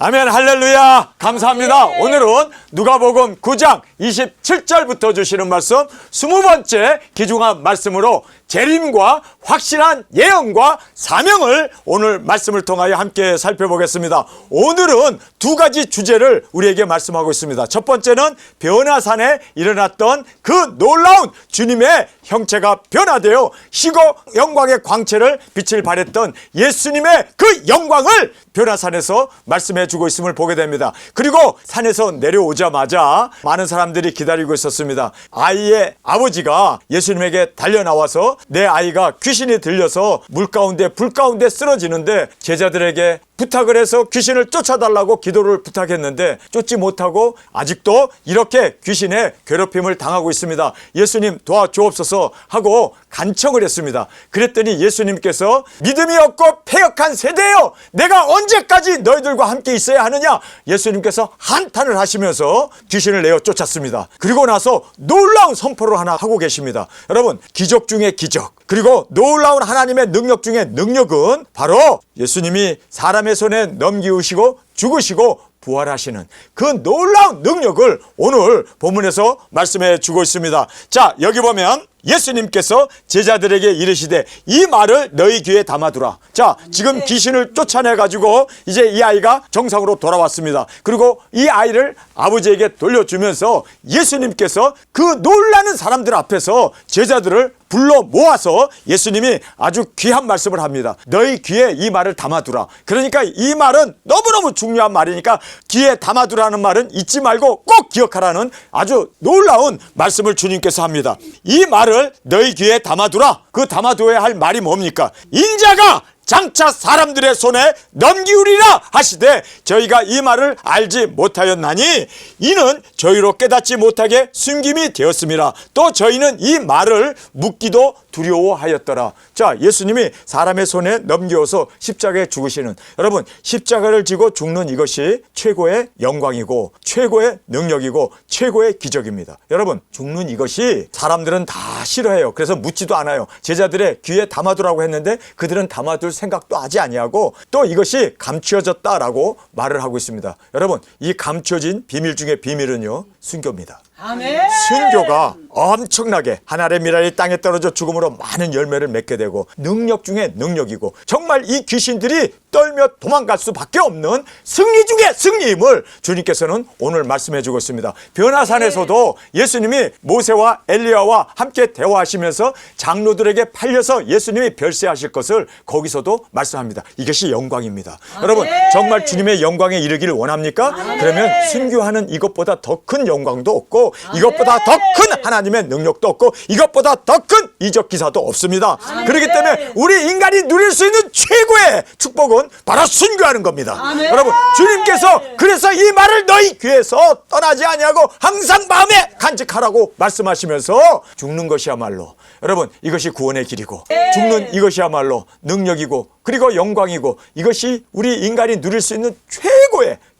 아멘. 할렐루야. 감사합니다. 오늘은 누가복음 9장 27절부터 주시는 말씀 20번째 귀중한 말씀으로 재림과 확실한 예언과 사명을 오늘 말씀을 통하여 함께 살펴보겠습니다. 오늘은 두 가지 주제를 우리에게 말씀하고 있습니다. 첫 번째는 변화산에 일어났던 그 놀라운 주님의 형체가 변화되어 희고 영광의 광채를 빛을 발했던 예수님의 그 영광을 변화산에서 말씀해 주고 있음을 보게 됩니다. 그리고 산에서 내려오자마자 많은 사람들이 기다리고 있었습니다. 아이의 아버지가 예수님에게 달려나와서 내 아이가 귀신이 들려서 물 가운데 불 가운데 쓰러지는데 제자들에게 부탁을 해서 귀신을 쫓아달라고 기도를 부탁했는데 쫓지 못하고 아직도 이렇게 귀신의 괴롭힘을 당하고 있습니다. 예수님 도와주옵소서 하고 간청을 했습니다. 그랬더니 예수님께서 믿음이 없고 패역한 세대여, 내가 언제까지 너희들과 함께 있어야 하느냐. 예수님께서 한탄을 하시면서 귀신을 내어 쫓았습니다. 그리고 나서 놀라운 선포를 하나 하고 계십니다. 여러분, 기적 중에 기적, 그리고 놀라운 하나님의 능력 중에 능력은 바로 예수님이 사람의 손에 넘기우시고 죽으시고 부활하시는 그 놀라운 능력을 오늘 본문에서 말씀해 주고 있습니다. 자, 여기 보면 예수님께서 제자들에게 이르시되 이 말을 너희 귀에 담아두라. 자, 지금 귀신을 쫓아내가지고 이제 이 아이가 정상으로 돌아왔습니다. 그리고 이 아이를 아버지에게 돌려주면서 예수님께서 그 놀라는 사람들 앞에서 제자들을 불러 모아서 예수님이 아주 귀한 말씀을 합니다. 너희 귀에 이 말을 담아두라. 그러니까 이 말은 너무너무 중요한 말이니까 귀에 담아두라는 말은 잊지 말고 꼭 기억하라는 아주 놀라운 말씀을 주님께서 합니다. 이 말을 너희 귀에 담아두라. 그 담아두어야 할 말이 뭡니까? 인자가 장차 사람들의 손에 넘기우리라 하시되 저희가 이 말을 알지 못하였나니 이는 저희로 깨닫지 못하게 숨김이 되었습니다. 또 저희는 이 말을 묻기도 두려워하였더라. 자, 예수님이 사람의 손에 넘겨서 십자가에 죽으시는, 여러분, 십자가를 지고 죽는 이것이 최고의 영광이고 최고의 능력이고 최고의 기적입니다. 여러분, 죽는 이것이 사람들은 다 싫어해요. 그래서 묻지도 않아요. 제자들의 귀에 담아두라고 했는데 그들은 담아둘 생각도 하지 아니하고 또 이것이 감추어졌다라고 말을 하고 있습니다. 여러분, 이 감추어진 비밀 중에 비밀은요, 순교입니다. 아멘. 순교가 엄청나게 하늘의 미랄이 땅에 떨어져 죽음으로 많은 열매를 맺게 되고 능력 중에 능력이고 정말 이 귀신들이 떨며 도망갈 수밖에 없는 승리 중에 승리임을 주님께서는 오늘 말씀해 주고 있습니다. 변화산에서도 예수님이 모세와 엘리야와 함께 대화하시면서 장로들에게 팔려서 예수님이 별세하실 것을 거기서도 말씀합니다. 이것이 영광입니다. 여러분, 정말 주님의 영광에 이르기를 원합니까? 그러면 순교하는 이것보다 더 큰 영광도 없고 이것보다 더 큰 하나님의 능력도 없고 이것보다 더 큰 이적 기사도 없습니다. 그렇기 때문에 우리 인간이 누릴 수 있는 최고의 축복은 바로 순교하는 겁니다. 여러분, 주님께서 그래서 이 말을 너희 귀에서 떠나지 아니하고 항상 마음에 간직하라고 말씀하시면서 죽는 것이야말로, 여러분, 이것이 구원의 길이고 죽는 이것이야말로 능력이고 그리고 영광이고 이것이 우리 인간이 누릴 수 있는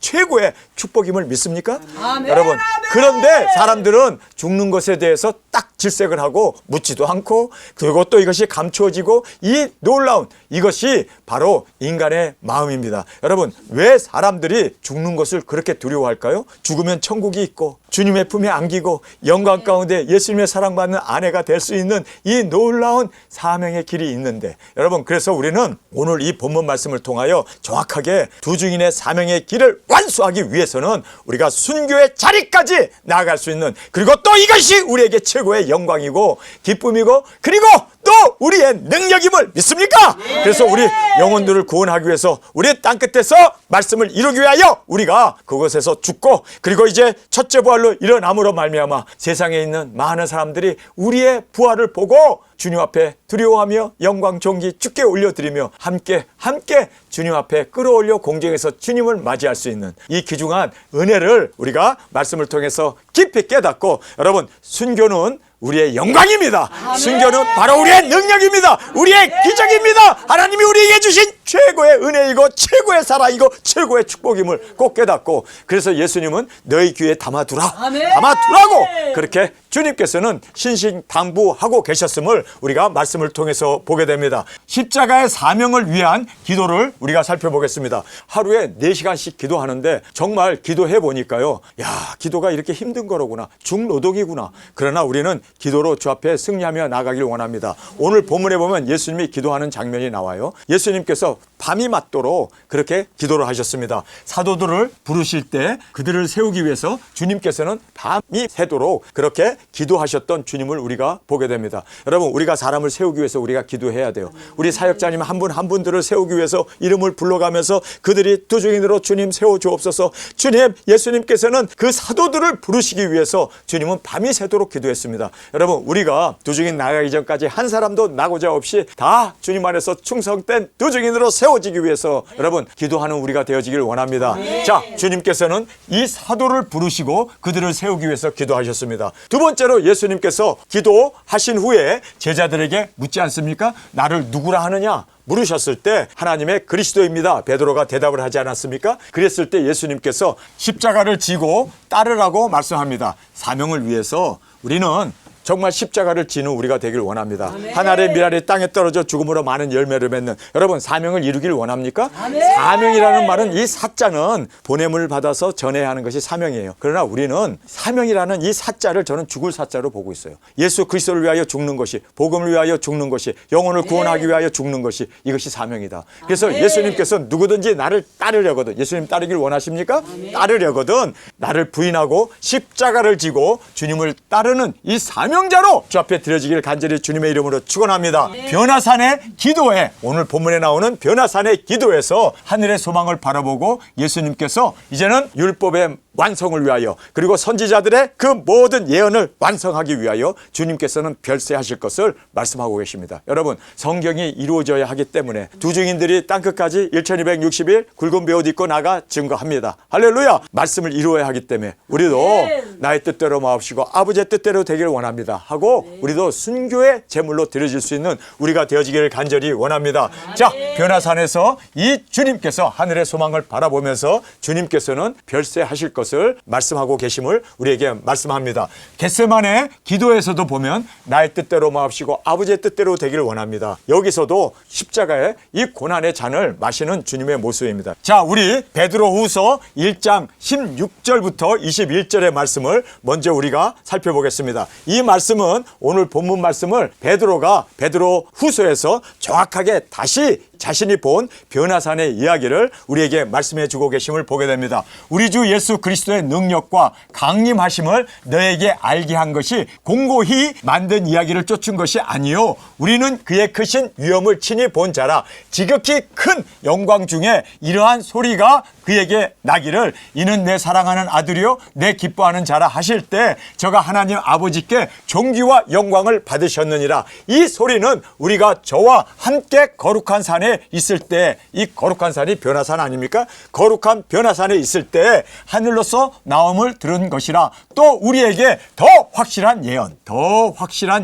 최고의 축복임을 믿습니까? 여러분, 그런데 사람들은 죽는 것에 대해서 딱 질색을 하고 묻지도 않고 그리고 또 이것이 감추어지고 이 놀라운 이것이 바로 인간의 마음입니다. 여러분, 왜 사람들이 죽는 것을 그렇게 두려워할까요? 죽으면 천국이 있고 주님의 품에 안기고 영광 가운데 예수님의 사랑받는 아내가 될 수 있는 이 놀라운 사명의 길이 있는데, 여러분, 그래서 우리는 오늘 이 본문 말씀을 통하여 정확하게 두 증인의 사명의 길을 완수하기 위해서는 우리가 순교의 자리까지 나아갈 수 있는, 그리고 또 이것이 우리에게 최고의 영광이고 기쁨이고 그리고 또 우리의 능력임을 믿습니까? 그래서 우리 영혼들을 구원하기 위해서 우리의 땅끝에서 말씀을 이루기 위하여 우리가 그곳에서 죽고 그리고 이제 첫째 부활로 일어남으로 말미암아 세상에 있는 많은 사람들이 우리의 부활을 보고 주님 앞에 두려워하며 영광 존귀 주께 올려드리며 함께 주님 앞에 끌어올려 공중에서 주님을 맞이할 수 있는 이 귀중한 은혜를 우리가 말씀을 통해서 깊이 깨닫고, 여러분, 순교는 우리의 영광입니다. 아멘. 순교는 바로 우리의 능력입니다. 우리의 기적입니다. 하나님이 우리에게 주신 최고의 은혜이고 최고의 사랑이고 최고의 축복임을 꼭 깨닫고, 그래서 예수님은 너희 귀에 담아두라, 아멘. 담아두라고 그렇게 주님께서는 신신당부하고 계셨음을 우리가 말씀을 통해서 보게 됩니다. 십자가의 사명을 위한 기도를 우리가 살펴보겠습니다. 하루에 4시간씩 기도하는데 정말 기도해 보니까요, 야, 기도가 이렇게 힘든 거로구나, 중노동이구나. 그러나 우리는 기도로 주 앞에 승리하며 나가길 원합니다. 오늘 본문에 보면 예수님이 기도하는 장면이 나와요. 예수님께서 밤이 맞도록 그렇게 기도를 하셨습니다. 사도들을 부르실 때 그들을 세우기 위해서 주님께서는 밤이 새도록 그렇게 기도하셨던 주님을 우리가 보게 됩니다. 여러분, 우리가 사람을 세우기 위해서 우리가 기도해야 돼요. 우리 사역자님 한 분 한 분들을 세우기 위해서 이름을 불러가면서 그들이 두 증인으로 주님 세워주옵소서. 주님, 예수님께서는 그 사도들을 부르시기 위해서 주님은 밤이 새도록 기도했습니다. 여러분, 우리가 두 증인 나가기 전까지 한 사람도 나고자 없이 다 주님 안에서 충성된 두 증인으로 세워지기 위해서 여러분 기도하는 우리가 되어지길 원합니다. 자, 주님께서는 이 사도를 부르시고 그들을 세우기 위해서 기도하셨습니다. 두 번째로 예수님께서 기도하신 후에 제자들에게 묻지 않습니까? 나를 누구라 하느냐? 물으셨을 때 하나님의 그리스도입니다, 베드로가 대답을 하지 않았습니까? 그랬을 때 예수님께서 십자가를 지고 따르라고 말씀합니다. 사명을 위해서 우리는 정말 십자가를 지는 우리가 되길 원합니다. 아멘. 하늘의 밀알이 땅에 떨어져 죽음으로 많은 열매를 맺는, 여러분, 사명을 이루길 원합니까? 아멘. 사명이라는 말은, 이 사자는 보냄을 받아서 전해야 하는 것이 사명이에요. 그러나 우리는 사명이라는 이 사자를 저는 죽을 사자로 보고 있어요. 예수 그리스도를 위하여 죽는 것이, 복음을 위하여 죽는 것이, 영혼을 구원하기 위하여 죽는 것이, 이것이 사명이다. 그래서 아멘. 예수님께서 누구든지 나를 따르려거든, 예수님 따르길 원하십니까? 아멘. 따르려거든 나를 부인하고 십자가를 지고 주님을 따르는 이 사명자로 주 앞에 드려지기를 간절히 주님의 이름으로 축원합니다. 변화산의 기도에, 오늘 본문에 나오는 변화산의 기도에서 하늘의 소망을 바라보고 예수님께서 이제는 율법의 완성을 위하여, 그리고 선지자들의 그 모든 예언을 완성하기 위하여 주님께서는 별세하실 것을 말씀하고 계십니다. 여러분, 성경이 이루어져야 하기 때문에 두 증인들이 땅끝까지 1260일 굵은 베옷 입고 나가 증거합니다. 할렐루야! 말씀을 이루어야 하기 때문에 우리도 나의 뜻대로 마옵시고 아버지의 뜻대로 되기를 원합니다 하고 우리도 순교의 제물로 드려질 수 있는 우리가 되어지기를 간절히 원합니다. 자, 변화산에서 이 주님께서 하늘의 소망을 바라보면서 주님께서는 별세하실 것을 말씀하고 계심을 우리에게 말씀합니다. 겟세마네 기도에서도 보면 나의 뜻대로 마옵시고 아버지의 뜻대로 되기를 원합니다. 여기서도 십자가의 이 고난의 잔을 마시는 주님의 모습입니다. 자, 우리 베드로후서 1장 16절부터 21절의 말씀을 먼저 우리가 살펴보겠습니다. 이 말씀은 오늘 본문 말씀을 베드로후서에서 정확하게 다시 자신이 본 변화산의 이야기를 우리에게 말씀해 주고 계심을 보게 됩니다. 우리 주 예수 그리스도의 능력과 강림하심을 너에게 알게 한 것이 공고히 만든 이야기를 쫓은 것이 아니요, 우리는 그의 크신 위엄을 친히 본 자라. 지극히 큰 영광 중에 이러한 소리가 그에게 나기를 이는 내 사랑하는 아들이요 내 기뻐하는 자라 하실 때 저가 하나님 아버지께 존귀와 영광을 받으셨느니라. 이 소리는 우리가 저와 함께 거룩한 산에 있을 때, 이 거룩한 산이 변화산 아닙니까? 거룩한 변화산에 있을 때 하늘로서 나옴을 들은 것이라. 또 우리에게 더 확실한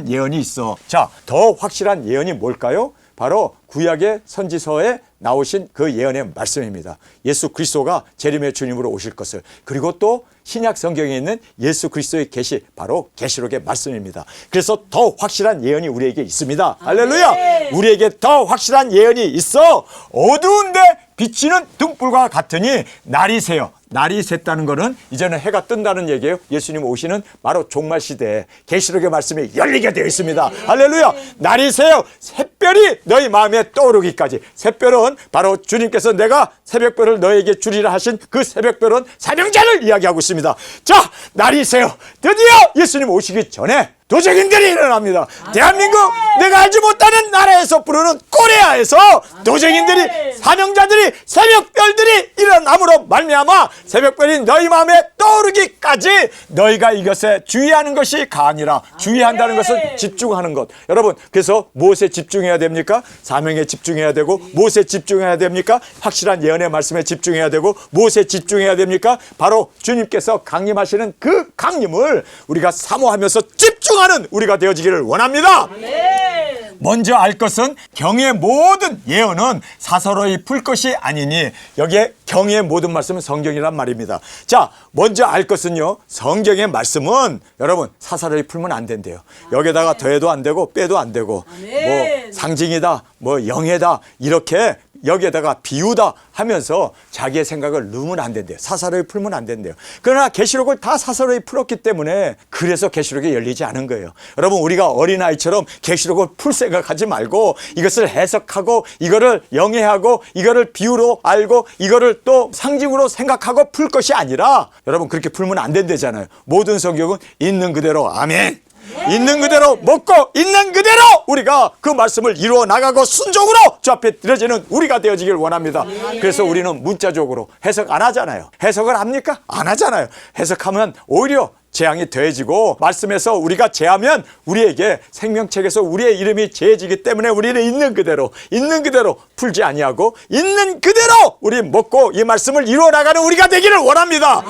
예언이 있어. 자, 더 확실한 예언이 뭘까요? 바로 구약의 선지서에 나오신 그 예언의 말씀입니다. 예수 그리스도가 재림의 주님으로 오실 것을, 그리고 또 신약 성경에 있는 예수 그리스도의 계시, 바로 계시록의 말씀입니다. 그래서 더 확실한 예언이 우리에게 있습니다. 할렐루야! 우리에게 더 확실한 예언이 있어. 어두운데 비치는 등불과 같으니 날이 새요. 날이 샜다는 것은 이제는 해가 뜬다는 얘기예요. 예수님 오시는 바로 종말 시대에 계시록의 말씀이 열리게 되어 있습니다. 할렐루야! 날이 새요. 샛별이 너희 마음에 떠오르기까지. 샛별은 바로 주님께서 내가 새벽별을 너에게 주리라 하신 그 새벽별은 사명자를 이야기하고 있습니다. 자, 날이 새요. 드디어 예수님 오시기 전에 도적인들이 일어납니다. 대한민국 내가 알지 못하는 나라에서 부르는 코리아에서 도적인들이, 사명자들이, 새벽별들이 일어남으로 말미암아 새벽별이 너희 마음에 떠오르기까지 너희가 이것에 주의하는 것이 아니라, 주의한다는 것은 집중하는 것. 여러분, 그래서 무엇에 집중해야 됩니까? 사명에 집중해야 되고, 무엇에 집중해야 됩니까? 확실한 예언의 말씀에 집중해야 되고, 무엇에 집중해야 됩니까? 바로 주님께서 강림하시는 그 강림을 우리가 사모하면서 집중하는 우리가 되어지기를 원합니다. 먼저 알 것은 경의 모든 예언은 사서로이 풀 것이 아니니, 여기에 경의 모든 말씀은 성경이란 말입니다. 자, 먼저 알 것은요, 성경의 말씀은 여러분 사서로이 풀면 안 된대요. 여기다가 더해도 안 되고 빼도 안 되고, 뭐 상징이다, 뭐 영예다, 이렇게 여기에다가 비유다 하면서 자기의 생각을 넣으면 안 된대요. 사사로이 풀면 안 된대요. 그러나 계시록을 다 사사로이 풀었기 때문에 그래서 계시록이 열리지 않은 거예요. 여러분, 우리가 어린아이처럼 계시록을 풀 생각하지 말고 이것을 해석하고, 이거를 영해하고, 이거를 비유로 알고, 이거를 또 상징으로 생각하고 풀 것이 아니라, 여러분 그렇게 풀면 안 된다잖아요. 모든 성경은 있는 그대로, 아멘, 있는 그대로 먹고 있는 그대로 우리가 그 말씀을 이루어 나가고 순종으로 주 앞에 드려지는 우리가 되어지길 원합니다. 그래서 우리는 문자적으로 해석 안 하잖아요. 해석을 합니까? 안 하잖아요. 해석하면 오히려 재앙이 더해지고, 말씀에서 우리가 제하면 우리에게 생명책에서 우리의 이름이 제해지기 때문에 우리는 있는 그대로 풀지 아니하고 있는 그대로 우리 먹고 이 말씀을 이루어 나가는 우리가 되기를 원합니다.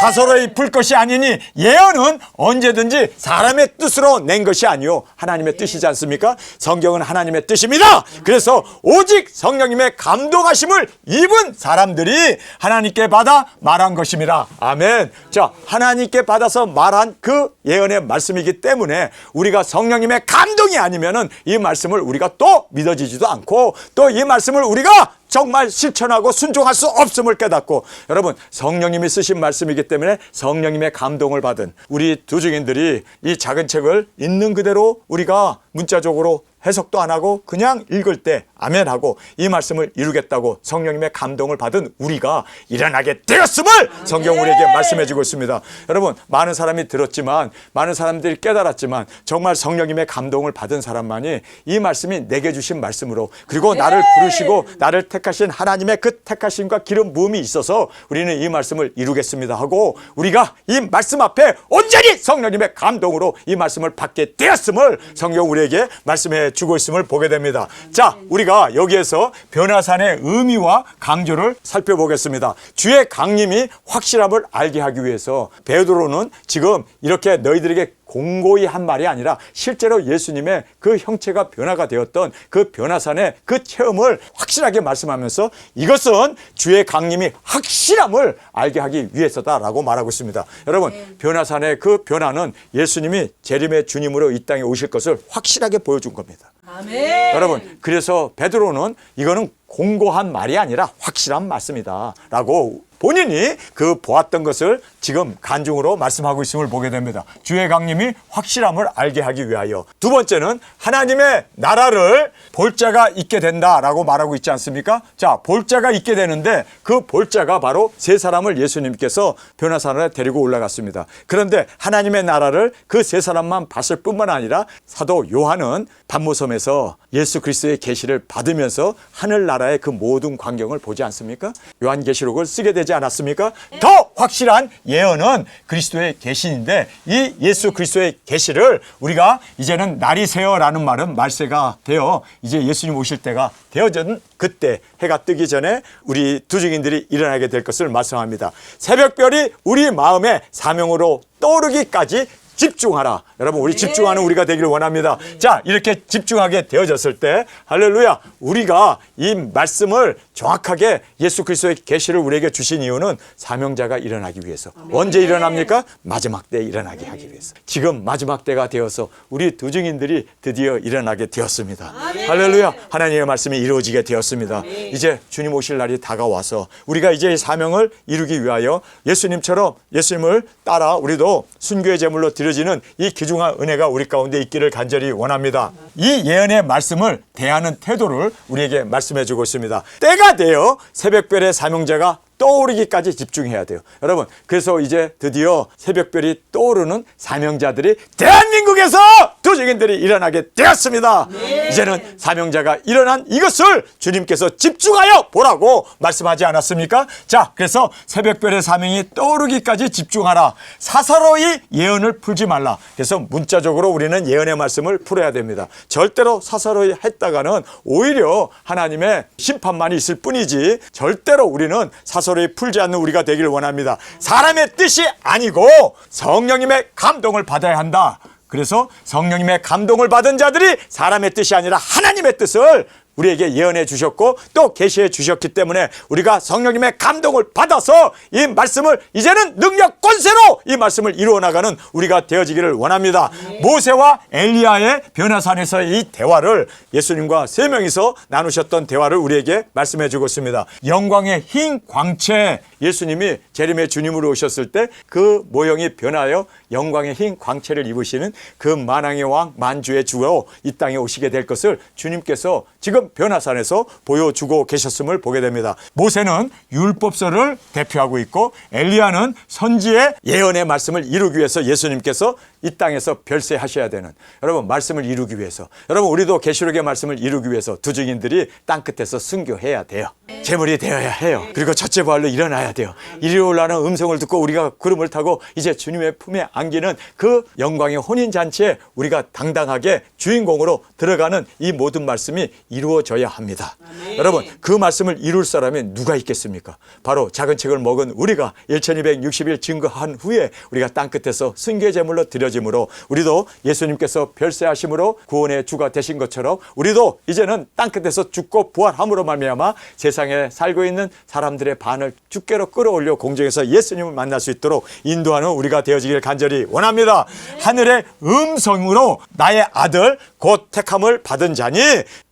사서로이 풀 것이 아니니, 예언은 언제든지 사람의 뜻으로 낸 것이 아니요 하나님의 뜻이지 않습니까? 성경은 하나님의 뜻입니다. 그래서 오직 성령님의 감동하심을 입은 사람들이 하나님께 받아 말한 것입니다. 아멘. 자, 하나님께 받아서 말한 그 예언의 말씀이기 때문에 우리가 성령님의 감동이 아니면은 이 말씀을 우리가 또 믿어지지도 않고, 또 이 말씀을 우리가 정말 실천하고 순종할 수 없음을 깨닫고, 여러분 성령님이 쓰신 말씀이기 때문에 성령님의 감동을 받은 우리 두증인들이 이 작은 책을 있는 그대로 우리가 문자적으로 해석도 안 하고 그냥 읽을 때 아멘하고 이 말씀을 이루겠다고 성령님의 감동을 받은 우리가 일어나게 되었음을 성경 우리에게 말씀해 주고 있습니다. 여러분, 많은 사람이 들었지만, 많은 사람들이 깨달았지만, 정말 성령님의 감동을 받은 사람만이 이 말씀이 내게 주신 말씀으로, 그리고 나를 부르시고 나를 택하신 하나님의 그 택하심과 기름 부음이 있어서 우리는 이 말씀을 이루겠습니다 하고, 우리가 이 말씀 앞에 온전히 성령님의 감동으로 이 말씀을 받게 되었음을 성경 우리에게 말씀해 주고 있음을 보게 됩니다. 자, 우리가 여기에서 변화산의 의미와 강조를 살펴보겠습니다. 주의 강림이 확실함을 알게 하기 위해서 베드로는 지금 이렇게 너희들에게 공고히 한 말이 아니라 실제로 예수님의 그 형체가 변화가 되었던 그 변화산의 그 체험을 확실하게 말씀하면서 이것은 주의 강림이 확실함을 알게 하기 위해서다라고 말하고 있습니다. 여러분, 변화산의 그 변화는 예수님이 재림의 주님으로 이 땅에 오실 것을 확실하게 보여준 겁니다. 아멘. 여러분, 그래서 베드로는 이거는 공고한 말이 아니라 확실한 말씀이다 라고 본인이 그 보았던 것을 지금 간증으로 말씀하고 있음을 보게 됩니다. 주의 강림이 확실함을 알게 하기 위하여. 두 번째는 하나님의 나라를 볼 자가 있게 된다라고 말하고 있지 않습니까? 자, 볼 자가 있게 되는데 그 볼 자가 바로 세 사람을 예수님께서 변화산에 데리고 올라갔습니다. 그런데 하나님의 나라를 그 세 사람만 봤을 뿐만 아니라 사도 요한은 pat모섬에서 예수 그리스도의 계시를 받으면서 하늘나라의 그 모든 광경을 보지 않습니까? 요한계시록을 쓰게 되지 않았습니까? 더 확실한 예언은 그리스도의 계시인데, 이 예수 그리스도의 계시를 우리가 이제는 날이 새어라는 말은 말세가 되어 이제 예수님 오실 때가 되어진 그때, 해가 뜨기 전에 우리 두증인들이 일어나게 될 것을 말씀합니다. 새벽별이 우리 마음의 사명으로 떠오르기까지 집중하라. 여러분, 우리 집중하는 우리가 되기를 원합니다. 자, 이렇게 집중하게 되어졌을 때, 할렐루야, 우리가 이 말씀을 정확하게 예수 그리스도의 계시를 우리에게 주신 이유는 사명자가 일어나기 위해서. 언제 일어납니까? 마지막 때에 일어나게 하기 위해서. 지금 마지막 때가 되어서 우리 두증인들이 드디어 일어나게 되었습니다. 할렐루야, 하나님의 말씀이 이루어지게 되었습니다. 이제 주님 오실 날이 다가와서 우리가 이제 사명을 이루기 위하여 예수님처럼, 예수님을 따라 우리도 순교의 제물로 드려지는 이 귀중한 은혜가 우리 가운데 있기를 간절히 원합니다. 이 예언의 말씀을 대하는 태도를 우리에게 말씀해 주고 있습니다. 때가 되어 새벽별의 사명자가 떠오르기까지 집중해야 돼요. 여러분, 그래서 이제 드디어 새벽별이 떠오르는 사명자들이 대한민국에서 도적인들이 일어나게 되었습니다. 이제는 사명자가 일어난 이것을 주님께서 집중하여 보라고 말씀하지 않았습니까? 자, 그래서 새벽별의 사명이 떠오르기까지 집중하라. 사사로이 예언을 풀지 말라. 그래서 문자적으로 우리는 예언의 말씀을 풀어야 됩니다. 절대로 사사로이 했다가는 오히려 하나님의 심판만이 있을 뿐이지 절대로 우리는 사사로이 풀지 않는 우리가 되길 원합니다. 사람의 뜻이 아니고 성령님의 감동을 받아야 한다. 그래서 성령님의 감동을 받은 자들이 사람의 뜻이 아니라 하나님의 뜻을 우리에게 예언해 주셨고 또 계시해 주셨기 때문에 우리가 성령님의 감동을 받아서 이 말씀을 이제는 능력 권세로 이 말씀을 이루어 나가는 우리가 되어지기를 원합니다. 모세와 엘리야의 변화산에서의 이 대화를 예수님과 세 명이서 나누셨던 대화를 우리에게 말씀해 주고 있습니다. 영광의 흰 광채, 예수님이 재림의 주님으로 오셨을 때 그 모형이 변하여 영광의 흰 광채를 입으시는 그 만왕의 왕 만주의 주로 이 땅에 오시게 될 것을 주님께서 지금 변화산에서 보여주고 계셨음을 보게 됩니다. 모세는 율법서를 대표하고 있고 엘리야는 선지의 예언의 말씀을 이루기 위해서 예수님께서 이 땅에서 별세하셔야 되는, 여러분 말씀을 이루기 위해서, 여러분 우리도 계시록의 말씀을 이루기 위해서 두 증인들이 땅끝에서 순교해야 돼요. 제물이 되어야 해요. 그리고 첫째 부활로 일어나야 돼요. 이리 올라는 음성을 듣고 우리가 구름을 타고 이제 주님의 품에 안기는 그 영광의 혼인잔치에 우리가 당당하게 주인공으로 들어가는 이 모든 말씀이 이루어져야 합니다. 여러분, 그 말씀을 이룰 사람이 누가 있겠습니까? 바로 작은 책을 먹은 우리가 1260일 증거한 후에 우리가 땅끝에서 순교의 제물로 드려짐으로 우리도 예수님께서 별세하심으로 구원의 주가 되신 것처럼 우리도 이제는 땅끝에서 죽고 부활함으로 말미암아 세상에 살고 있는 사람들의 반을 주께로 끌어올려 공중에서 예수님을 만날 수 있도록 인도하는 우리가 되어지길 간절히 원합니다. 하늘의 음성으로 나의 아들 곧 택함을 받은 자니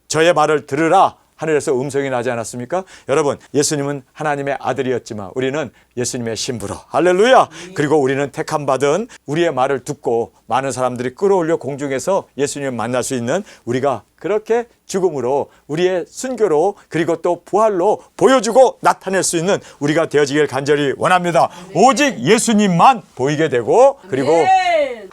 저의 말을 들으라. 하늘에서 음성이 나지 않았습니까? 여러분, 예수님은 하나님의 아들이었지만 우리는 예수님의 신부로, 할렐루야. 그리고 우리는 택함 받은 우리의 말을 듣고 많은 사람들이 끌어올려 공중에서 예수님을 만날 수 있는 우리가 그렇게 죽음으로 우리의 순교로 그리고 또 부활로 보여주고 나타낼 수 있는 우리가 되어지길 간절히 원합니다. 오직 예수님만 보이게 되고 그리고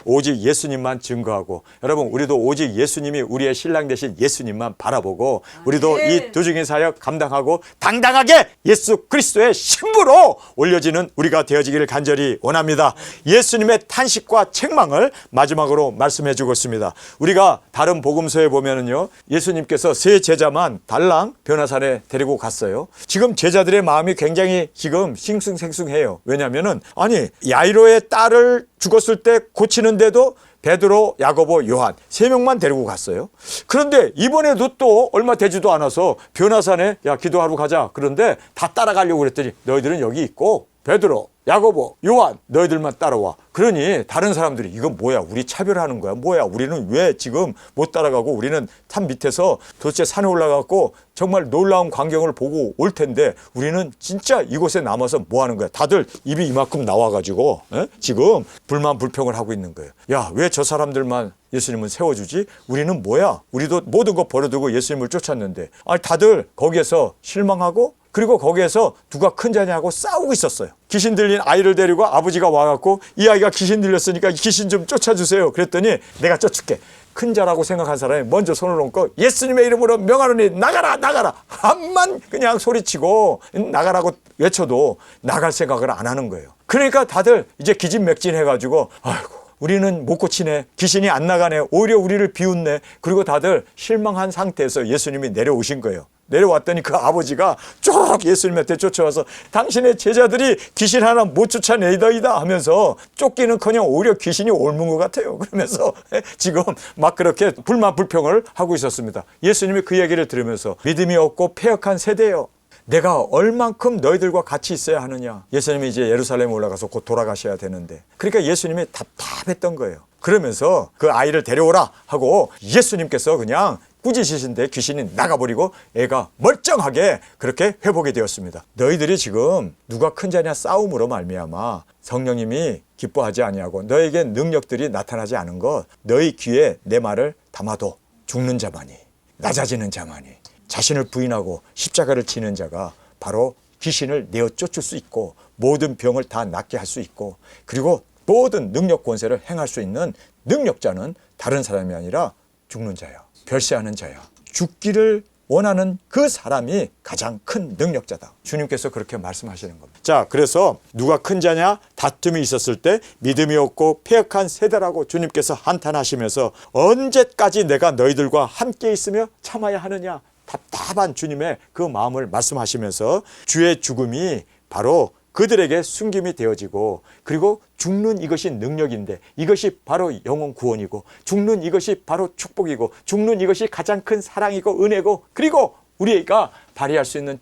오직 예수님만 증거하고, 여러분 우리도 오직 예수님이 우리의 신랑 되신 예수님만 바라보고 우리도 이 두 증인 사역 감당하고 당당하게 예수 그리스도의 신부로 올려지는 우리가 되어지기를 간절히 원합니다. 예수님의 탄식과 책망을 마지막으로 말씀해 주고 있습니다. 우리가 다른 복음서에 보면은요, 예수님께서 세 제자만 달랑 변화산에 데리고 갔어요. 지금 제자들의 마음이 굉장히 지금 싱숭생숭해요. 왜냐하면은 아니 야이로의 딸을 죽었을 때 고치는데도 베드로, 야고보, 요한 세 명만 데리고 갔어요. 그런데 이번에도 또 얼마 되지도 않아서 변화산에 야 기도하러 가자. 그런데 다 따라가려고 그랬더니 너희들은 여기 있고 베드로, 야고보, 요한 너희들만 따라와. 그러니 다른 사람들이 이건 뭐야, 우리 차별하는 거야, 뭐야, 우리는 왜 지금 못 따라가고 우리는 산 밑에서 도대체 산에 올라가고 정말 놀라운 광경을 보고 올 텐데 우리는 진짜 이곳에 남아서 뭐 하는 거야. 다들 입이 이만큼 나와가지고 지금 불만 불평을 하고 있는 거예요. 야, 왜 저 사람들만 예수님은 세워주지? 우리는 뭐야, 우리도 모든 거 버려두고 예수님을 쫓았는데. 아니 다들 거기에서 실망하고 그리고 거기에서 누가 큰 자냐고 싸우고 있었어요. 귀신 들린 아이를 데리고 아버지가 와갖고 이 아이가 귀신 들렸으니까 귀신 좀 쫓아주세요. 그랬더니 내가 쫓을게. 큰 자라고 생각한 사람이 먼저 손을 얹고 예수님의 이름으로 명하노니 나가라 나가라. 한만 그냥 소리치고 나가라고 외쳐도 나갈 생각을 안 하는 거예요. 그러니까 다들 이제 기진맥진해가지고 아이고 우리는 못 고치네, 귀신이 안 나가네, 오히려 우리를 비웃네. 그리고 다들 실망한 상태에서 예수님이 내려오신 거예요. 내려왔더니 그 아버지가 쭉 예수님한테 쫓아와서 당신의 제자들이 귀신 하나 못 쫓아내이다 하면서 쫓기는커녕 오히려 귀신이 옮은 것 같아요. 그러면서 지금 막 그렇게 불만 불평을 하고 있었습니다. 예수님이 그 얘기를 들으면서 믿음이 없고 패역한 세대요, 내가 얼만큼 너희들과 같이 있어야 하느냐. 예수님이 이제 예루살렘에 올라가서 곧 돌아가셔야 되는데 그러니까 예수님이 답답했던 거예요. 그러면서 그 아이를 데려오라 하고 예수님께서 그냥 꾸짖으신데 귀신이 나가버리고 애가 멀쩡하게 그렇게 회복이 되었습니다. 너희들이 지금 누가 큰 자냐 싸움으로 말미암아 성령님이 기뻐하지 아니하고 너에게 능력들이 나타나지 않은 것, 너희 귀에 내 말을 담아도 죽는 자만이, 낮아지는 자만이, 자신을 부인하고 십자가를 지는 자가 바로 귀신을 내어 쫓을 수 있고 모든 병을 다 낫게 할 수 있고 그리고 모든 능력 권세를 행할 수 있는 능력자는 다른 사람이 아니라 죽는 자야. 별세하는 자야. 죽기를 원하는 그 사람이 가장 큰 능력자다. 주님께서 그렇게 말씀하시는 겁니다. 자, 그래서 누가 큰 자냐? 다툼이 있었을 때 믿음이 없고 패역한 세대라고 주님께서 한탄하시면서 언제까지 내가 너희들과 함께 있으며 참아야 하느냐? 답답한 주님의 그 마음을 말씀하시면서 주의 죽음이 바로 그들에게 숨김이 되어지고 그리고 죽는 이것이 능력인데 이것이 바로 영혼 구원이고 죽는 이것이 바로 축복이고 죽는 이것이 가장 큰 사랑이고 은혜고 그리고 우리가 발휘할 수 있는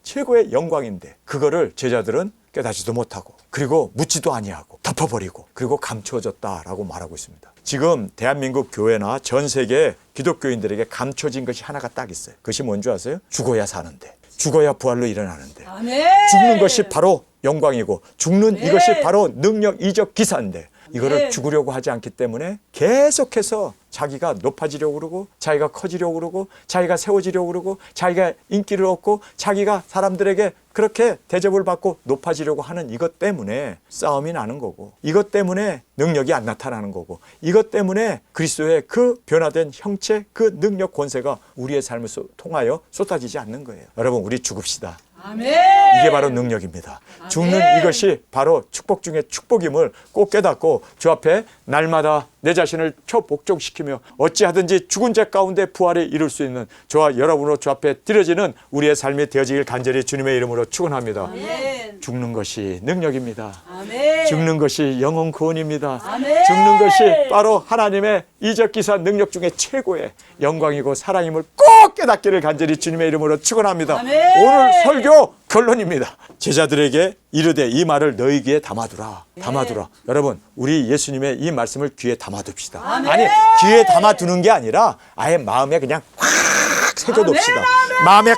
최고의 영광인데 그거를 제자들은 깨닫지도 못하고 그리고 묻지도 아니하고 덮어버리고 그리고 감추어졌다라고 말하고 있습니다. 지금 대한민국 교회나 전 세계 기독교인들에게 감춰진 것이 하나가 딱 있어요. 그것이 뭔 줄 아세요? 죽어야 사는데 죽어야 부활로 일어나는데 아멘. 죽는 것이 바로 영광이고 죽는 네. 이것이 바로 능력 이적 기사인데 이거를 네. 죽으려고 하지 않기 때문에 계속해서 자기가 높아지려고 그러고 자기가 커지려고 그러고 자기가 세워지려고 그러고 자기가 인기를 얻고 자기가 사람들에게 그렇게 대접을 받고 높아지려고 하는 이것 때문에 싸움이 나는 거고 이것 때문에 능력이 안 나타나는 거고 이것 때문에 그리스도의 그 변화된 형체 그 능력 권세가 우리의 삶을 통하여 쏟아지지 않는 거예요. 여러분 우리 죽읍시다. 아멘. 이게 바로 능력입니다. 죽는 이것이 바로 축복 중에 축복임을 꼭 깨닫고 주 앞에 날마다 내 자신을 초복종시키며 어찌하든지 죽은 자 가운데 부활에 이룰 수 있는 저와 여러분으로 주 앞에 드려지는 우리의 삶이 되어지길 간절히 주님의 이름으로 축원합니다. 아멘. 죽는 것이 능력입니다. 아멘. 죽는 것이 영혼 구원입니다. 아멘. 죽는 것이 바로 하나님의 이적기사 능력 중에 최고의 영광이고 사랑임을 꼭 깨닫기를 간절히 주님의 이름으로 축원합니다. 아멘. 오늘 설교 결론입니다. 제자들에게 이르되 이 말을 너희 귀에 담아두라. 담아두라. 여러분 우리 예수님의 이 말씀을 귀에 담아둡시다. 아멘. 아니 귀에 담아두는 게 아니라 아예 마음에 그냥 확 새겨둡시다. 아멘. 마음에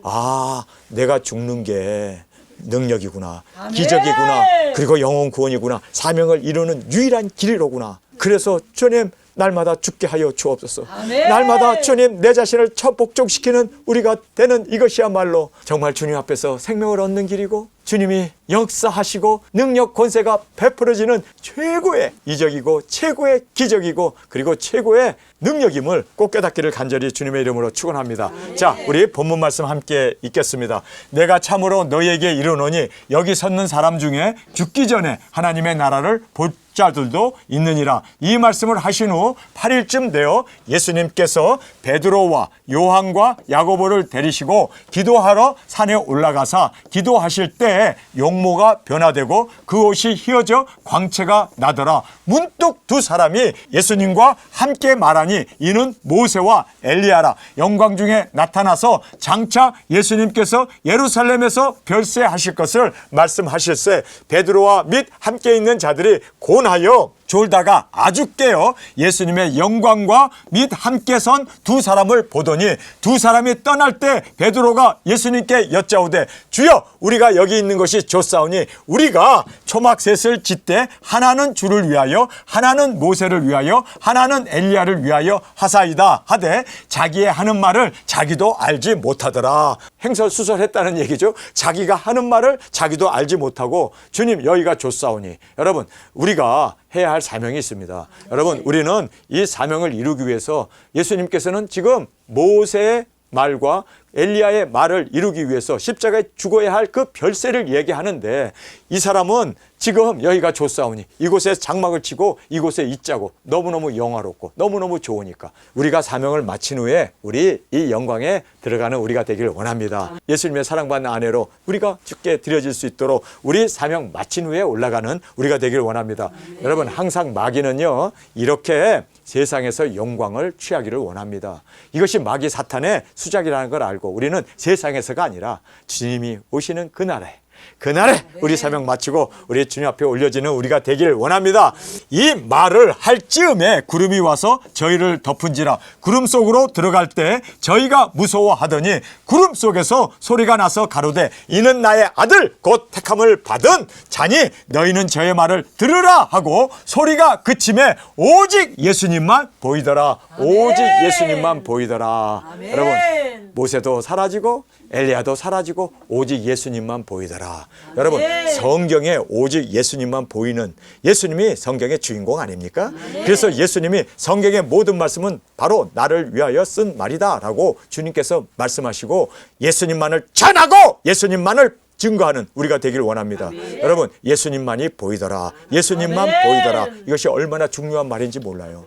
꽉 내가 죽는 게 능력이구나. 아멘. 기적이구나. 그리고 영혼 구원이구나. 사명을 이루는 유일한 길이로구나. 그래서 주님 날마다 죽게 하여 주옵소서. 아멘. 날마다 주님 내 자신을 초복종시키는 우리가 되는 이것이야말로 정말 주님 앞에서 생명을 얻는 길이고 주님이 역사하시고 능력 권세가 베풀어지는 최고의 이적이고 최고의 기적이고 그리고 최고의 능력임을 꼭 깨닫기를 간절히 주님의 이름으로 축원합니다. 자, 우리 본문 말씀 함께 읽겠습니다. 내가 참으로 너희에게 이르노니 여기 섰는 사람 중에 죽기 전에 하나님의 나라를 볼 자들도 있느니라. 이 말씀을 하신 후 8일쯤 되어 예수님께서 베드로와 요한과 야고보를 데리시고 기도하러 산에 올라가사 기도하실 때 용모가 변화되고 그 옷이 휘어져 광채가 나더라. 문득 두 사람이 예수님과 함께 말하니 이는 모세와 엘리야라. 영광 중에 나타나서 장차 예수님께서 예루살렘에서 별세하실 것을 말씀하실세 베드로와 및 함께 있는 자들이 고나여 졸다가 아주 깨어 예수님의 영광과 및 함께 선 두 사람을 보더니 두 사람이 떠날 때 베드로가 예수님께 여짜오되 주여 우리가 여기 있는 것이 좋사오니 우리가 초막셋을 짓되 하나는 주를 위하여 하나는 모세를 위하여 하나는 엘리야를 위하여 하사이다 하되 자기의 하는 말을 자기도 알지 못하더라. 행설수설했다는 얘기죠. 자기가 하는 말을 자기도 알지 못하고 주님 여기가 좋사오니 여러분 우리가 해야 할 사명이 있습니다. 여러분 우리는 이 사명을 이루기 위해서 예수님께서는 지금 모세의 말과 엘리야의 말을 이루기 위해서 십자가에 죽어야 할 그 별세를 얘기하는데 이 사람은 지금 여기가 좋사오니 이곳에 장막을 치고 이곳에 있자고 너무너무 영화롭고 너무너무 좋으니까 우리가 사명을 마친 후에 우리 이 영광에 들어가는 우리가 되기를 원합니다. 예수님의 사랑받는 아내로 우리가 주께 드려질 수 있도록 우리 사명 마친 후에 올라가는 우리가 되기를 원합니다. 여러분 항상 마귀는요 이렇게 세상에서 영광을 취하기를 원합니다. 이것이 마귀 사탄의 수작이라는 걸 알고 우리는 세상에서가 아니라 주님이 오시는 그 나라에 그날에 우리 사명 마치고 우리 주님 앞에 올려지는 우리가 되길 원합니다. 이 말을 할 즈음에 구름이 와서 저희를 덮은지라. 구름 속으로 들어갈 때 저희가 무서워하더니 구름 속에서 소리가 나서 가로되 이는 나의 아들 곧 택함을 받은 자니 너희는 저의 말을 들으라 하고 소리가 그침에 오직 예수님만 보이더라. 오직 예수님만 보이더라. 아멘. 여러분, 모세도 사라지고 엘리야도 사라지고 오직 예수님만 보이더라. 여러분, 성경에 오직 예수님만 보이는 예수님이 성경의 주인공 아닙니까? 그래서 예수님이 성경의 모든 말씀은 바로 나를 위하여 쓴 말이다 라고 주님께서 말씀하시고 예수님만을 전하고 예수님만을 증거하는 우리가 되길 원합니다. 여러분, 예수님만이 보이더라. 예수님만 보이더라. 이것이 얼마나 중요한 말인지 몰라요.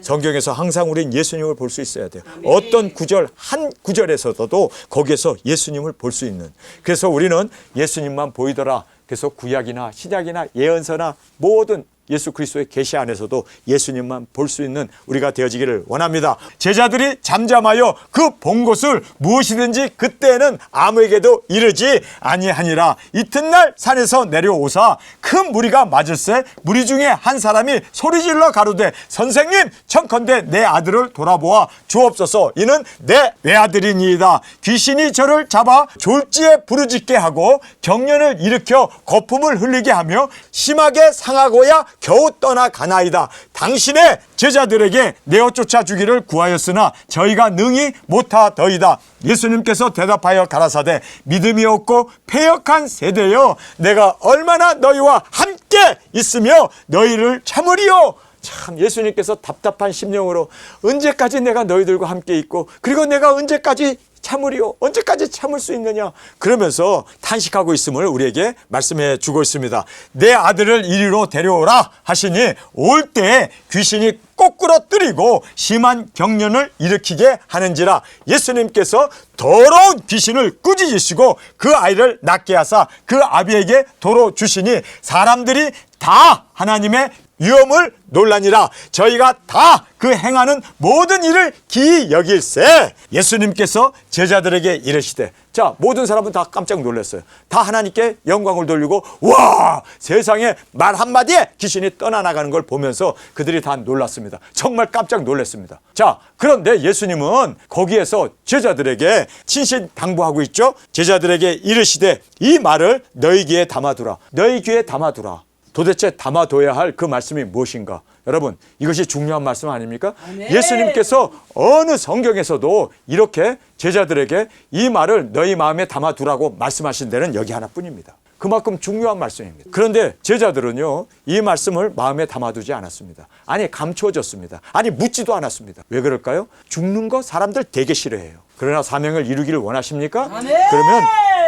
성경에서 항상 우리는 예수님을 볼 수 있어야 돼요. 어떤 구절 한 구절에서도 거기에서 예수님을 볼 수 있는. 그래서 우리는 예수님만 보이더라. 그래서 구약이나 신약이나 예언서나 모든 예수 그리스도의 계시 안에서도 예수님만 볼 수 있는 우리가 되어지기를 원합니다. 제자들이 잠잠하여 그 본 것을 무엇이든지 그때는 아무에게도 이르지 아니하니라. 이튿날 산에서 내려오사 큰 무리가 맞을세 무리 중에 한 사람이 소리질러 가로되 선생님 청컨대 내 아들을 돌아보아 주옵소서. 이는 내 외아들이니이다. 귀신이 저를 잡아 졸지에 부르짖게 하고 경련을 일으켜 거품을 흘리게 하며 심하게 상하고야 겨우 떠나가나이다. 당신의 제자들에게 내어 쫓아 주기를 구하였으나 저희가 능히 못하더이다. 예수님께서 대답하여 가라사대 믿음이 없고 패역한 세대여 내가 얼마나 너희와 함께 있으며 너희를 참으리요. 참 예수님께서 답답한 심령으로 언제까지 내가 너희들과 함께 있고 그리고 내가 언제까지 참으리요? 언제까지 참을 수 있느냐? 그러면서 탄식하고 있음을 우리에게 말씀해 주고 있습니다. 내 아들을 이리로 데려오라 하시니 올 때 귀신이 거꾸로 뜨리고 심한 경련을 일으키게 하는지라. 예수님께서 더러운 귀신을 꾸짖으시고 그 아이를 낫게 하사 그 아비에게 도로 주시니 사람들이 다 하나님의 위엄을 논라니라. 저희가 다 그 행하는 모든 일을 기이 여길세. 예수님께서 제자들에게 이르시되 자 모든 사람은 다 깜짝 놀랐어요. 다 하나님께 영광을 돌리고 와 세상에 말 한마디에 귀신이 떠나나가는 걸 보면서 그들이 다 놀랐습니다. 정말 깜짝 놀랐습니다. 자 그런데 예수님은 거기에서 제자들에게 신신당부하고 있죠. 제자들에게 이르시되 이 말을 너희 귀에 담아두라. 너희 귀에 담아두라. 도대체 담아둬야 할 그 말씀이 무엇인가? 여러분 이것이 중요한 말씀 아닙니까? 아멘. 예수님께서 어느 성경에서도 이렇게 제자들에게 이 말을 너희 마음에 담아두라고 말씀하신 데는 여기 하나뿐입니다. 그만큼 중요한 말씀입니다. 그런데 제자들은요 이 말씀을 마음에 담아두지 않았습니다. 아니 감춰졌습니다. 아니 묻지도 않았습니다. 왜 그럴까요? 죽는 거 사람들 되게 싫어해요. 그러나 사명을 이루기를 원하십니까? 아멘. 그러면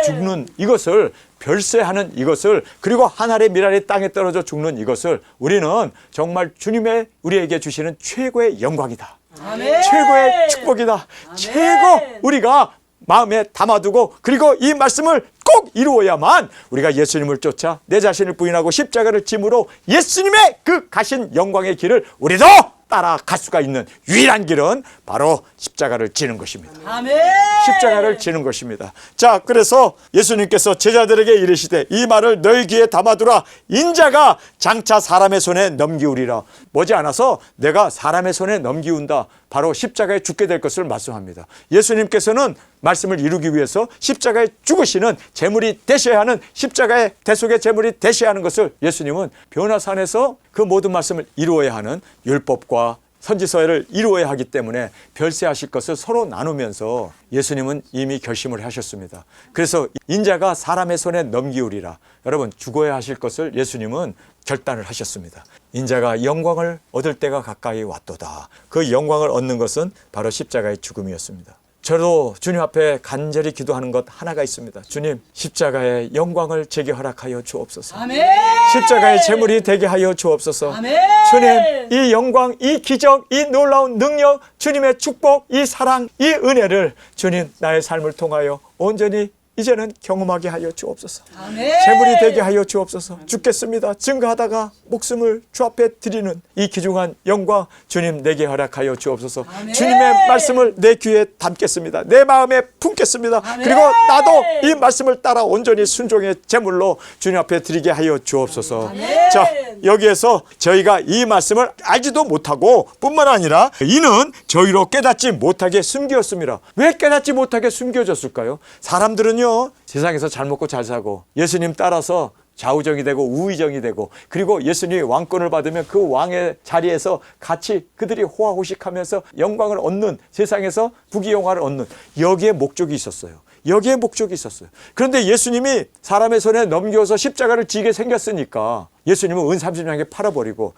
죽는 이것을 별세하는 이것을 그리고 한 알의 밀알이 땅에 떨어져 죽는 이것을 우리는 정말 주님의 우리에게 주시는 최고의 영광이다. 아멘. 최고의 축복이다. 아멘. 최고 우리가 마음에 담아두고 그리고 이 말씀을 꼭 이루어야만 우리가 예수님을 쫓아 내 자신을 부인하고 십자가를 짐으로 예수님의 그 가신 영광의 길을 우리도 따라갈 수가 있는 유일한 길은 바로 십자가를 지는 것입니다. 아멘. 십자가를 지는 것입니다. 자, 그래서 예수님께서 제자들에게 이르시되 이 말을 너희 귀에 담아두라. 인자가 장차 사람의 손에 넘기우리라. 머지않아서 내가 사람의 손에 넘기운다. 바로 십자가에 죽게 될 것을 말씀합니다. 예수님께서는 말씀을 이루기 위해서 십자가에 죽으시는 제물이 되셔야 하는 십자가의 대속의 제물이 되셔야 하는 것을 예수님은 변화산에서 그 모든 말씀을 이루어야 하는 율법과 선지서를 이루어야 하기 때문에 별세하실 것을 서로 나누면서 예수님은 이미 결심을 하셨습니다. 그래서 인자가 사람의 손에 넘기우리라. 여러분 죽어야 하실 것을 예수님은 결단을 하셨습니다. 인자가 영광을 얻을 때가 가까이 왔도다. 그 영광을 얻는 것은 바로 십자가의 죽음이었습니다. 저도 주님 앞에 간절히 기도하는 것 하나가 있습니다. 주님, 십자가의 영광을 제게 허락하여 주옵소서. 아멘. 십자가의 제물이 되게 하여 주옵소서. 아멘. 주님, 이 영광, 이 기적, 이 놀라운 능력, 주님의 축복, 이 사랑, 이 은혜를 주님 나의 삶을 통하여 온전히 이제는 경험하게 하여 주옵소서. 아멘. 재물이 되게 하여 주옵소서. 죽겠습니다 증거하다가 목숨을 주 앞에 드리는 이 귀중한 영광 주님 내게 허락하여 주옵소서. 아멘. 주님의 말씀을 내 귀에 담겠습니다. 내 마음에 품겠습니다. 아멘. 그리고 나도 이 말씀을 따라 온전히 순종의 제물로 주님 앞에 드리게 하여 주옵소서. 아멘. 자, 여기에서 저희가 이 말씀을 알지도 못하고 뿐만 아니라 이는 저희로 깨닫지 못하게 숨겼습니다. 왜 깨닫지 못하게 숨겨졌을까요? 사람들은요 세상에서 잘 먹고 잘 사고 예수님 따라서 좌우정이 되고 우의정이 되고 그리고 예수님이 왕권을 받으면 그 왕의 자리에서 같이 그들이 호화호식하면서 영광을 얻는, 세상에서 부귀영화를 얻는, 여기에 목적이 있었어요. 여기에 목적이 있었어요. 그런데 예수님이 사람의 손에 넘겨서 십자가를 지게 생겼으니까 예수님은 은 30냥에 팔아버리고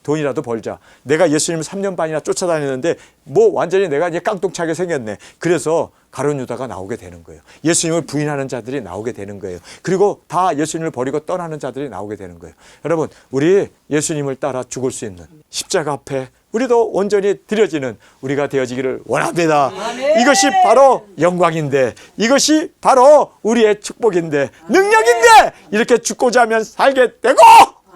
돈이라도 벌자. 내가 예수님 3년 반이나 쫓아다녔는데 뭐 완전히 내가 이제 깡통차게 생겼네. 그래서 가룟 유다가 나오게 되는 거예요. 예수님을 부인하는 자들이 나오게 되는 거예요. 그리고 다 예수님을 버리고 떠나는 자들이 나오게 되는 거예요. 여러분, 우리 예수님을 따라 죽을 수 있는 십자가 앞에 우리도 온전히 드려지는 우리가 되어지기를 원합니다. 아멘. 이것이 바로 영광인데, 이것이 바로 우리의 축복인데, 능력인데, 이렇게 죽고자 하면 살게 되고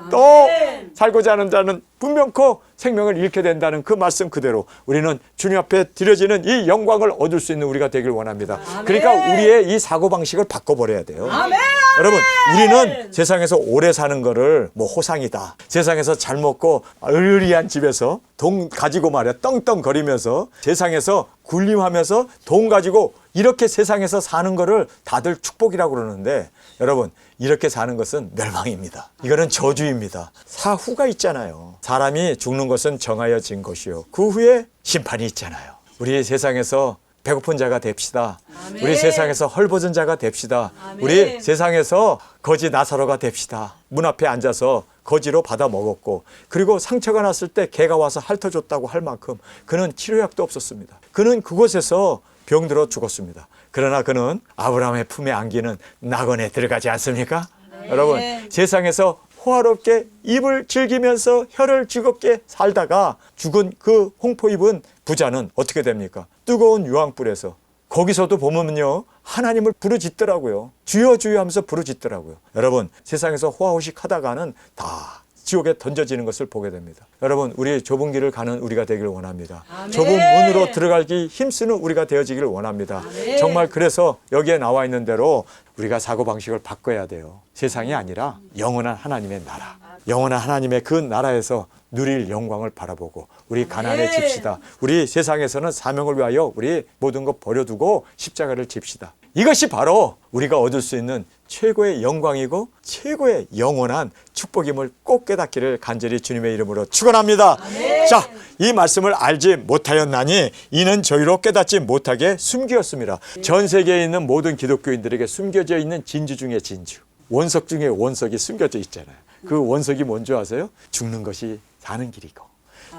또 살고자 하는 자는 분명코 생명을 잃게 된다는 그 말씀 그대로 우리는 주님 앞에 드려지는 이 영광을 얻을 수 있는 우리가 되길 원합니다. 아멘. 그러니까 우리의 이 사고방식을 바꿔버려야 돼요. 아멘. 여러분, 우리는 세상에서 오래 사는 거를 뭐 호상이다, 세상에서 잘 먹고 의리한 집에서 돈 가지고 말이야 떵떵거리면서 세상에서 군림하면서 돈 가지고 이렇게 세상에서 사는 거를 다들 축복이라고 그러는데, 여러분, 이렇게 사는 것은 멸망입니다. 이거는 저주입니다. 사후가 있잖아요. 사람이 죽는 것은 정하여진 것이요, 그 후에 심판이 있잖아요. 우리 세상에서 배고픈 자가 됩시다. 아멘. 우리 세상에서 헐벗은 자가 됩시다. 아멘. 우리 세상에서 거지 나사로가 됩시다. 문 앞에 앉아서 거지로 받아 먹었고, 그리고 상처가 났을 때 개가 와서 핥아줬다고 할 만큼 그는 치료약도 없었습니다. 그는 그곳에서 병들어 죽었습니다. 그러나 그는 아브라함의 품에 안기는 낙원에 들어가지 않습니까? 네. 여러분, 세상에서 호화롭게 입을 즐기면서 혀를 즐겁게 살다가 죽은 그 홍포 입은 부자는 어떻게 됩니까? 뜨거운 유황불에서, 거기서도 보면요 하나님을 부르짖더라고요. 주여 주여 하면서 부르짖더라고요. 여러분, 세상에서 호화호식 하다가는 다 지옥에 던져지는 것을 보게 됩니다. 여러분, 우리 좁은 길을 가는 우리가 되기를 원합니다. 아멘. 좁은 문으로 들어가기 힘쓰는 우리가 되어지기를 원합니다. 아멘. 정말 그래서 여기에 나와 있는 대로 우리가 사고방식을 바꿔야 돼요. 세상이 아니라 영원한 하나님의 나라, 영원한 하나님의 그 나라에서 누릴 영광을 바라보고 우리 가난에 집시다. 우리 세상에서는 사명을 위하여 우리 모든 것 버려두고 십자가를 집시다. 이것이 바로 우리가 얻을 수 있는 최고의 영광이고 최고의 영원한 축복임을 꼭 깨닫기를 간절히 주님의 이름으로 축원합니다. 아멘. 자, 이 말씀을 알지 못하였나니 이는 저희로 깨닫지 못하게 숨기었습니다. 전 세계에 있는 모든 기독교인들에게 숨겨져 있는 진주 중에 진주, 원석 중에 원석이 숨겨져 있잖아요. 그 원석이 뭔지 아세요? 죽는 것이 사는 길이고,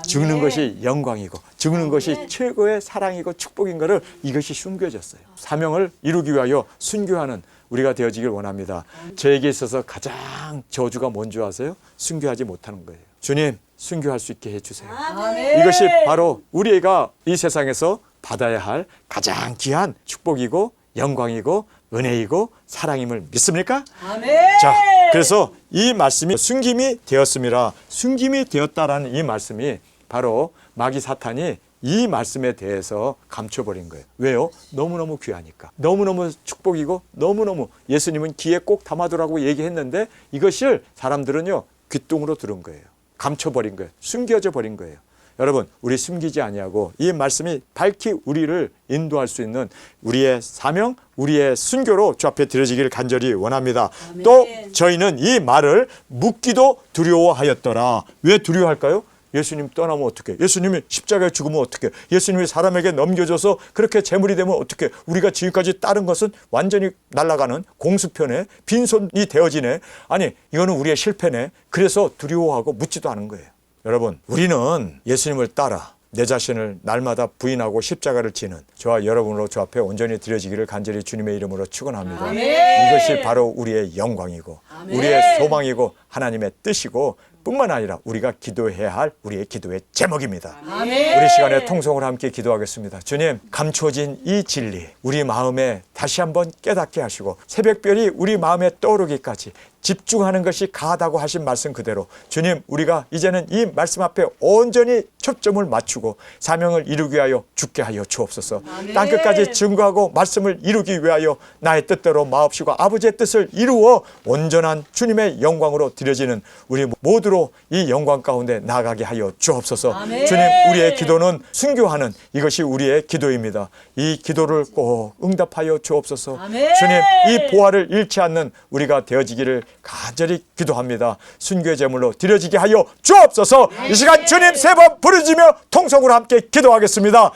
죽는 것이 영광이고, 죽는 것이 최고의 사랑이고 축복인 것을, 이것이 숨겨졌어요. 사명을 이루기 위하여 순교하는 우리가 되어지길 원합니다. 저에게 있어서 가장 저주가 뭔지 아세요? 순교하지 못하는 거예요. 주님, 순교할 수 있게 해주세요. 아멘. 이것이 바로 우리가 이 세상에서 받아야 할 가장 귀한 축복이고 영광이고 은혜이고 사랑임을 믿습니까? 아멘. 자, 그래서 이 말씀이 숨김이 되었습니다. 숨김이 되었다라는 이 말씀이 바로 마귀 사탄이 이 말씀에 대해서 감춰버린 거예요. 왜요? 너무너무 귀하니까. 너무너무 축복이고 너무너무 예수님은 귀에 꼭 담아두라고 얘기했는데 이것을 사람들은요 귓등으로 들은 거예요. 감춰버린 거예요. 숨겨져 버린 거예요. 여러분, 우리 숨기지 아니하고 이 말씀이 밝히 우리를 인도할 수 있는 우리의 사명, 우리의 순교로 주 앞에 드려지기를 간절히 원합니다. 아멘. 또 저희는 이 말을 묻기도 두려워하였더라. 왜 두려워할까요? 예수님 떠나면 어떡해? 예수님이 십자가에 죽으면 어떡해? 예수님이 사람에게 넘겨줘서 그렇게 재물이 되면 어떡해? 우리가 지금까지 따른 것은 완전히 날아가는 공수편에 빈손이 되어지네. 아니, 이거는 우리의 실패네. 그래서 두려워하고 묻지도 않은 거예요. 여러분, 우리는 예수님을 따라 내 자신을 날마다 부인하고 십자가를 지는 저와 여러분으로 주 앞에 온전히 드려지기를 간절히 주님의 이름으로 축원합니다. 아멘. 이것이 바로 우리의 영광이고 아멘. 우리의 소망이고 하나님의 뜻이고 뿐만 아니라 우리가 기도해야 할 우리의 기도의 제목입니다. 아멘. 우리 시간에 통성으로 함께 기도하겠습니다. 주님, 감춰진 이 진리 우리 마음에 다시 한번 깨닫게 하시고 새벽별이 우리 마음에 떠오르기까지 집중하는 것이 가하다고 하신 말씀 그대로 주님, 우리가 이제는 이 말씀 앞에 온전히 초점을 맞추고 사명을 이루기 위하여 죽게 하여 주옵소서. 아멘. 땅끝까지 증거하고 말씀을 이루기 위하여 나의 뜻대로 마옵시고 아버지의 뜻을 이루어 온전한 주님의 영광으로 드려지는 우리 모두로 이 영광 가운데 나아가게 하여 주옵소서. 아멘. 주님, 우리의 기도는 순교하는 이것이 우리의 기도입니다. 이 기도를 꼭 응답하여 주옵소서. 아멘. 주님, 이 보화를 잃지 않는 우리가 되어지기를 간절히 기도합니다. 순교의 제물로 드려지게 하여 주옵소서. 이 시간 주님 세 번 부르짖으며 통성으로 함께 기도하겠습니다.